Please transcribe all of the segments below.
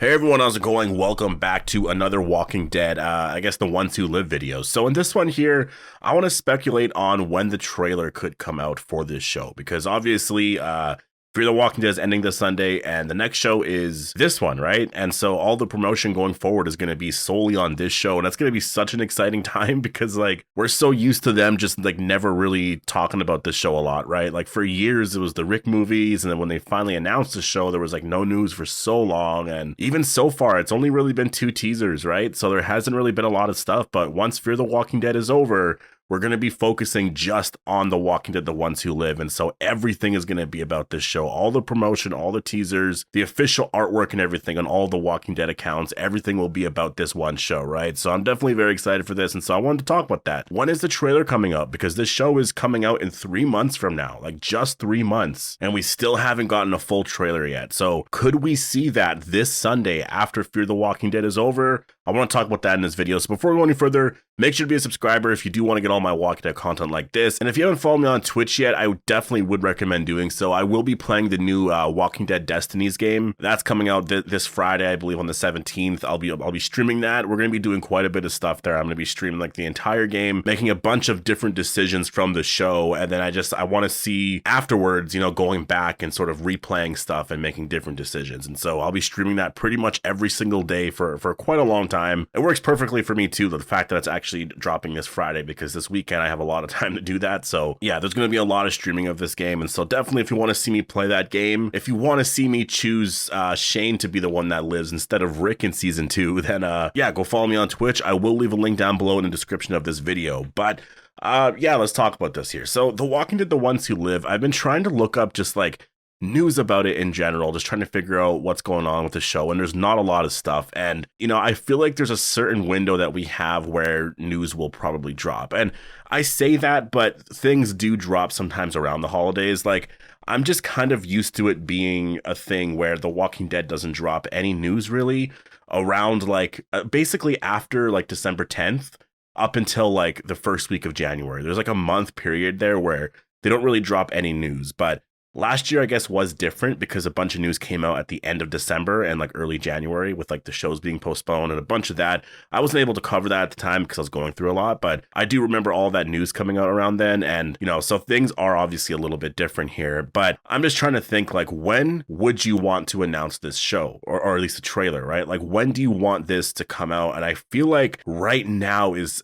Hey everyone, how's it going? Welcome back to another Walking Dead, I guess the Ones Who Live video. So in this one here, I want to speculate on when the trailer could come out for this show, because obviously, Fear the Walking Dead is ending this Sunday, and the next show is this one, right? And so all the promotion going forward is going to be solely on this show, and that's going to be such an exciting time because, like, we're so used to them just, like, never really talking about this show a lot, right? Like, for years, it was the Rick movies, and then when they finally announced the show, there was, like, no news for so long, and even so far, it's only really been 2 teasers, right? So there hasn't really been a lot of stuff, but once Fear the Walking Dead is over, we're going to be focusing just on The Walking Dead, The Ones Who Live. And so everything is going to be about this show. All the promotion, all the teasers, the official artwork and everything on all the Walking Dead accounts, everything will be about this one show, right? So I'm definitely very excited for this. And so I wanted to talk about that. When is the trailer coming out? Because this show is coming out in 3 months from now, like just 3 months. And we still haven't gotten a full trailer yet. So could we see that this Sunday after Fear the Walking Dead is over? I want to talk about that in this video. So before we go any further, make sure to be a subscriber if you do want to get all my Walking Dead content like this. And if you haven't followed me on Twitch yet, I definitely would recommend doing so. I will be playing the new Walking Dead Destinies game. That's coming out this Friday, I believe, on the 17th. I'll be streaming that. We're going to be doing quite a bit of stuff there. I'm going to be streaming like the entire game, making a bunch of different decisions from the show. And then I want to see afterwards, you know, going back and sort of replaying stuff and making different decisions. And so I'll be streaming that pretty much every single day for quite a long time. It works perfectly for me too, the fact that it's actually dropping this Friday, because this weekend I have a lot of time to do that. So yeah, there's going to be a lot of streaming of this game. And so definitely, if you want to see me play that game, if you want to see me choose Shane to be the one that lives instead of Rick in season 2, then yeah, go follow me on Twitch. I will leave a link down below in the description of this video. But yeah, let's talk about this here. So The Walking Dead, The Ones Who Live, I've been trying to look up just like news about it in general, just trying to figure out what's going on with the show, and there's not a lot of stuff. And you know, I feel like there's a certain window that we have where news will probably drop, and I say that, but things do drop sometimes around the holidays. Like, I'm just kind of used to it being a thing where The Walking Dead doesn't drop any news really around like basically after like December 10th up until like the first week of January. There's like a month period there where they don't really drop any news. But last year, I guess, was different because a bunch of news came out at the end of December and like early January with like the shows being postponed and a bunch of that. I wasn't able to cover that at the time because I was going through a lot, but I do remember all that news coming out around then. And, you know, so things are obviously a little bit different here, but I'm just trying to think, like, when would you want to announce this show, or at least a trailer, right? Like, when do you want this to come out? And I feel like right now it's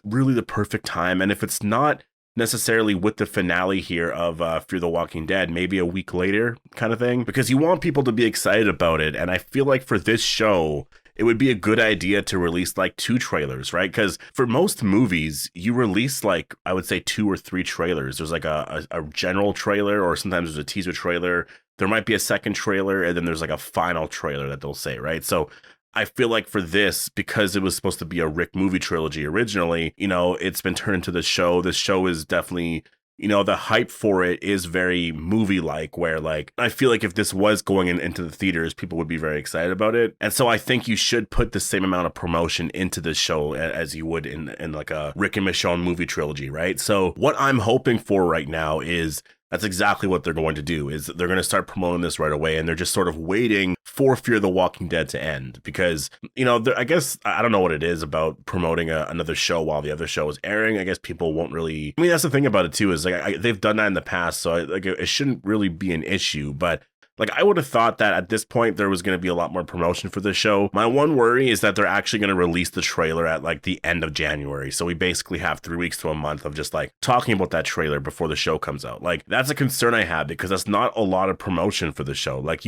really the perfect time. And if it's not necessarily with the finale here of Fear the Walking Dead, maybe a week later kind of thing, because you want people to be excited about it. And I feel like for this show, it would be a good idea to release like 2 trailers, right? Because for most movies, you release like, I would say 2 or 3 trailers. There's like a general trailer, or sometimes there's a teaser trailer. There might be a second trailer, and then there's like a final trailer that they'll say, right? So I feel like for this, because it was supposed to be a Rick movie trilogy originally, you know, it's been turned into the show. This show is definitely, you know, the hype for it is very movie-like, where like, I feel like if this was going into the theaters, people would be very excited about it. And so I think you should put the same amount of promotion into this show as you would in like a Rick and Michonne movie trilogy, right? So what I'm hoping for right now is that's exactly what they're going to do, is they're going to start promoting this right away, and they're just sort of waiting for Fear the Walking Dead to end, because, you know, I guess, I don't know what it is about promoting another show while the other show is airing. I guess people won't really, I mean, that's the thing about it too, is like they've done that in the past, so like it shouldn't really be an issue. But like, I would have thought that at this point there was going to be a lot more promotion for this show. My one worry is that they're actually going to release the trailer at like the end of January. So we basically have 3 weeks to a month of just like talking about that trailer before the show comes out. Like, that's a concern I have, because that's not a lot of promotion for the show. Like,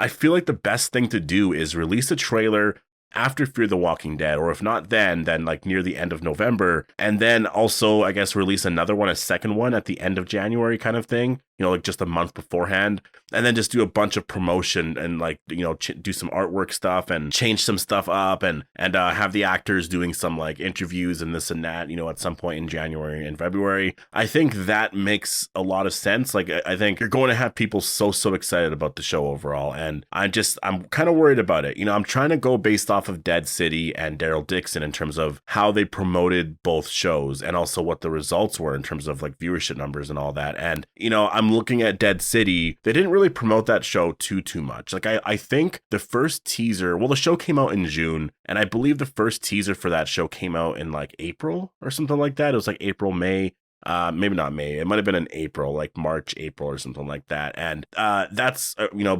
I feel like the best thing to do is release a trailer after Fear the Walking Dead, or if not then like near the end of November, and then also, I guess, release another one, a second one at the end of January kind of thing, you know, like just a month beforehand, and then just do a bunch of promotion and like, you know, do some artwork stuff and change some stuff up, and have the actors doing some like interviews and this and that, you know, at some point in January and February. I think that makes a lot of sense. Like, I think you're going to have people so excited about the show overall, and I'm kind of worried about it. You know, I'm trying to go based off of Dead City and Daryl Dixon in terms of how they promoted both shows, and also what the results were in terms of like viewership numbers and all that. And, you know, I'm I'm looking at Dead City, they didn't really promote that show too much. Like I think the first teaser, well, the show came out in June, and I believe the first teaser for that show came out in like April or something like that. It was like April, May. Maybe not May. It might have been in April, like March, April, or something like that. And that's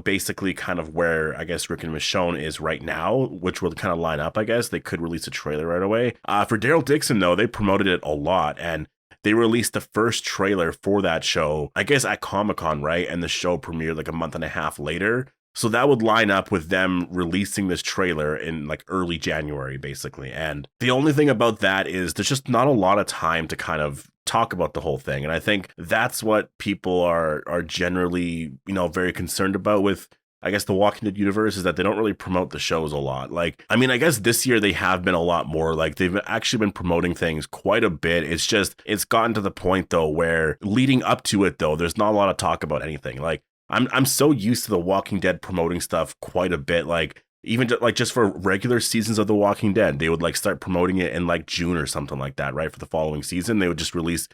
basically kind of where I guess Rick and Michonne is right now, which will kind of line up. I guess they could release a trailer right away. For Daryl Dixon though, they promoted it a lot, and they released the first trailer for that show, I guess at Comic-Con, right? And the show premiered like a month and a half later. So that would line up with them releasing this trailer in like early January, basically. And the only thing about that is there's just not a lot of time to kind of talk about the whole thing. And I think that's what people are generally, very concerned about with, I guess, the Walking Dead universe, is that they don't really promote the shows a lot. Like, I mean, I guess this year they have been a lot more. Like, they've actually been promoting things quite a bit. It's gotten to the point though where leading up to it though, there's not a lot of talk about anything. Like, I'm so used to the Walking Dead promoting stuff quite a bit. Like, even just for regular seasons of The Walking Dead, they would like start promoting it in like June or something like that, right? For the following season, they would just release,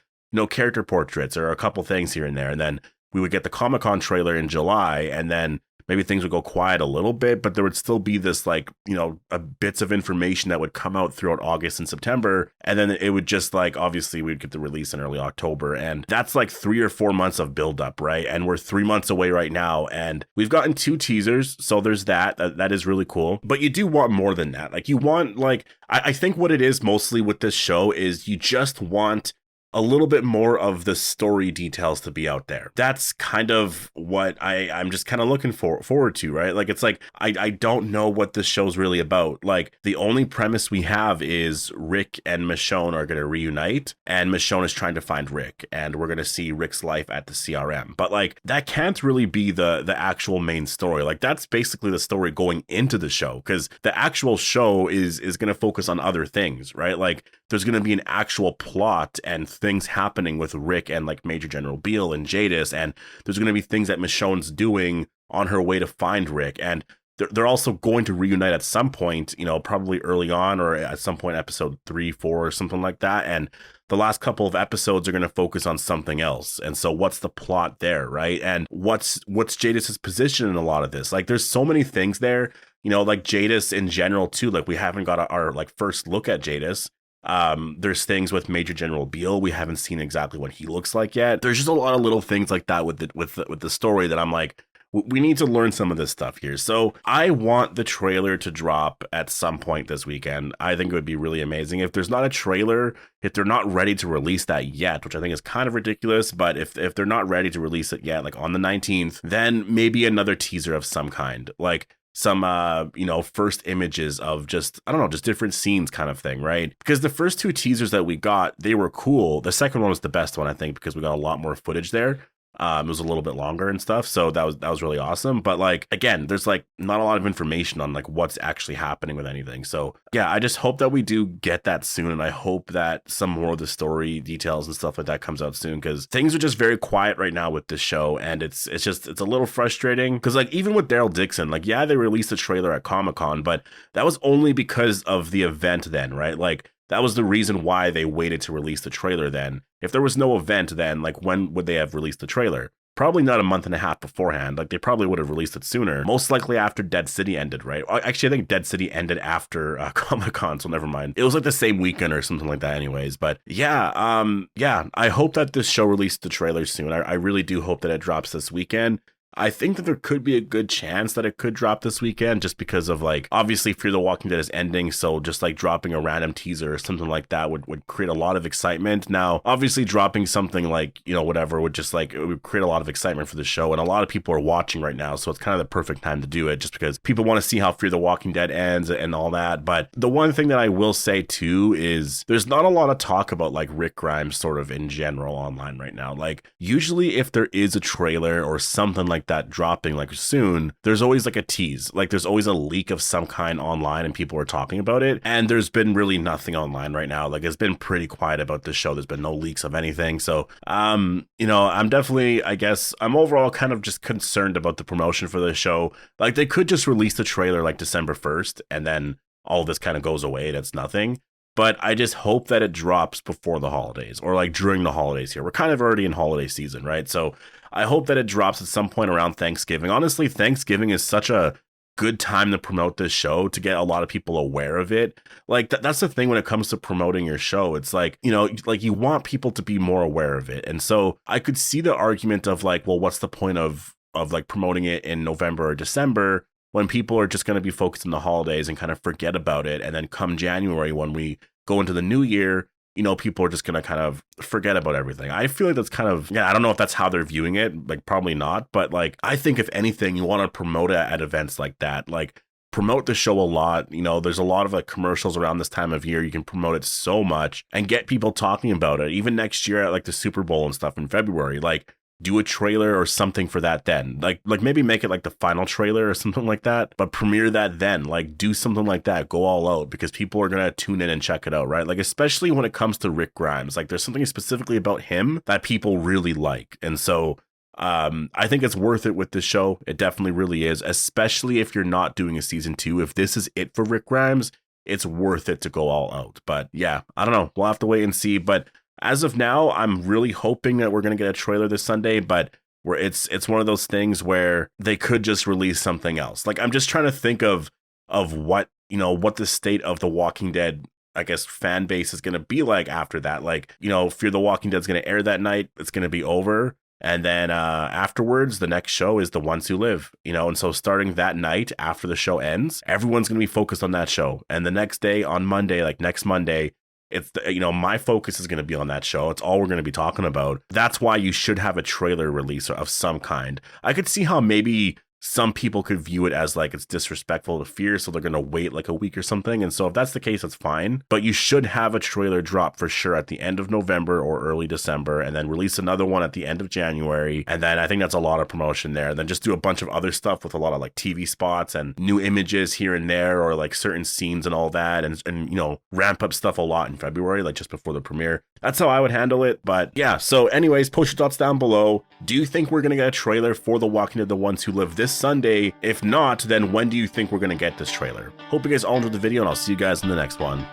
character portraits or a couple things here and there. And then we would get the Comic-Con trailer in July, and then maybe things would go quiet a little bit, but there would still be this like, bits of information that would come out throughout August and September. And then it would just like, obviously we'd get the release in early October. And that's like 3 or 4 months of buildup, right? And we're 3 months away right now. And we've gotten 2 teasers. So there's that is really cool. But you do want more than that. Like you want I think what it is mostly with this show is you just want a little bit more of the story details to be out there. That's kind of what I'm just kind of looking forward to, right? Like, it's like, I don't know what this show's really about. Like, the only premise we have is Rick and Michonne are going to reunite, and Michonne is trying to find Rick, and we're going to see Rick's life at the CRM. But like, that can't really be the actual main story. Like, that's basically the story going into the show, because the actual show is going to focus on other things, right? Like, there's going to be an actual plot and things happening with Rick and like Major General Beale and Jadis, and there's going to be things that Michonne's doing on her way to find Rick, and they're also going to reunite at some point, probably early on or at some point episode 3, 4 or something like that. And the last couple of episodes are going to focus on something else. And so what's the plot there, right? And what's Jadis's position in a lot of this? Like, there's so many things there, like Jadis in general too. Like, we haven't got our like first look at Jadis. There's things with Major General Beale. We haven't seen exactly what he looks like yet. There's just a lot of little things like that with the story that I'm like, we need to learn some of this stuff here. So I want the trailer to drop at some point this weekend. I think it would be really amazing. If there's not a trailer, if they're not ready to release that yet, which I think is kind of ridiculous, but if they're not ready to release it yet, like on the 19th, then maybe another teaser of some kind, like some first images of just different scenes kind of thing, right? Because the first 2 teasers that we got, they were cool. The second one was the best one, I think, because we got a lot more footage there. It was a little bit longer and stuff, so that was really awesome. But like, again, there's like not a lot of information on like what's actually happening with anything. So yeah, I just hope that we do get that soon, and I hope that some more of the story details and stuff like that comes out soon, because things are just very quiet right now with this show, and it's a little frustrating. Because like, even with Daryl Dixon, like, yeah, they released a trailer at Comic-Con, but that was only because of the event then, right? Like, that was the reason why they waited to release the trailer then. If there was no event then, like, when would they have released the trailer? Probably not a month and a half beforehand. Like, they probably would have released it sooner. Most likely after Dead City ended, right? Actually, I think Dead City ended after Comic-Con, so never mind. It was like the same weekend or something like that anyways. But yeah, I hope that this show released the trailer soon. I really do hope that it drops this weekend. I think that there could be a good chance that it could drop this weekend, just because of like, obviously Fear the Walking Dead is ending, so just like dropping a random teaser or something like that would create a lot of excitement. Now, obviously dropping something like, whatever would just like, it would create a lot of excitement for the show, and a lot of people are watching right now, so it's kind of the perfect time to do it, just because people want to see how Fear the Walking Dead ends and all that. But the one thing that I will say too is there's not a lot of talk about like Rick Grimes sort of in general online right now. Like, usually if there is a trailer or something like that dropping like soon, there's always like a tease, like there's always a leak of some kind online and people are talking about it, and there's been really nothing online right now. Like, it's been pretty quiet about this show. There's been no leaks of anything. So I'm definitely, I guess I'm overall kind of just concerned about the promotion for the show. Like, they could just release the trailer like December 1st and then all this kind of goes away and it's nothing. But I just hope that it drops before the holidays, or like during the holidays here. We're kind of already in holiday season, right? So I hope that it drops at some point around Thanksgiving. Honestly, Thanksgiving is such a good time to promote this show, to get a lot of people aware of it. Like that's the thing when it comes to promoting your show. It's like, you know, like you want people to be more aware of it. And so I could see the argument of like, well, what's the point of like promoting it in November or December when people are just going to be focused on the holidays and kind of forget about it. And then come January, when we go into the new year, you know, people are just going to kind of forget about everything. I feel like that's kind of, yeah, I don't know if that's how they're viewing it. Like, probably not. But like, I think if anything, you want to promote it at events like that. Like, promote the show a lot. You know, there's a lot of like commercials around this time of year. You can promote it so much and get people talking about it. Even next year at like the Super Bowl and stuff in February, like, do a trailer or something for that then. Like maybe make it like the final trailer or something like that, but premiere that then. Like, do something like that. Go all out, because people are going to tune in and check it out, right? Like, especially when it comes to Rick Grimes. Like, there's something specifically about him that people really like. And so I think it's worth it with this show. It definitely really is, especially if you're not doing a season 2. If this is it for Rick Grimes, it's worth it to go all out. But yeah, I don't know. We'll have to wait and see. But as of now, I'm really hoping that we're going to get a trailer this Sunday, but it's one of those things where they could just release something else. Like, I'm just trying to think of what, you know, what the state of the Walking Dead, I guess, fan base is going to be like after that. Like, you know, Fear the Walking Dead is going to air that night. It's going to be over. And then afterwards, the next show is The Ones Who Live, you know, and so starting that night after the show ends, everyone's going to be focused on that show. And the next day, on Monday, like next Monday, it's, you know, my focus is going to be on that show. It's all we're going to be talking about. That's why you should have a trailer release of some kind. I could see how maybe some people could view it as like it's disrespectful to Fear, so they're going to wait like a week or something. And so if that's the case, that's fine. But you should have a trailer drop for sure at the end of November or early December, and then release another one at the end of January. And then I think that's a lot of promotion there. And then just do a bunch of other stuff with a lot of like TV spots and new images here and there, or like certain scenes and all that. And you know, ramp up stuff a lot in February, like just before the premiere. That's how I would handle it. But yeah, so anyways, post your thoughts down below. Do you think we're going to get a trailer for The Walking Dead: The Ones Who Live this Sunday? If not, then when do you think we're going to get this trailer? Hope you guys all enjoyed the video, and I'll see you guys in the next one.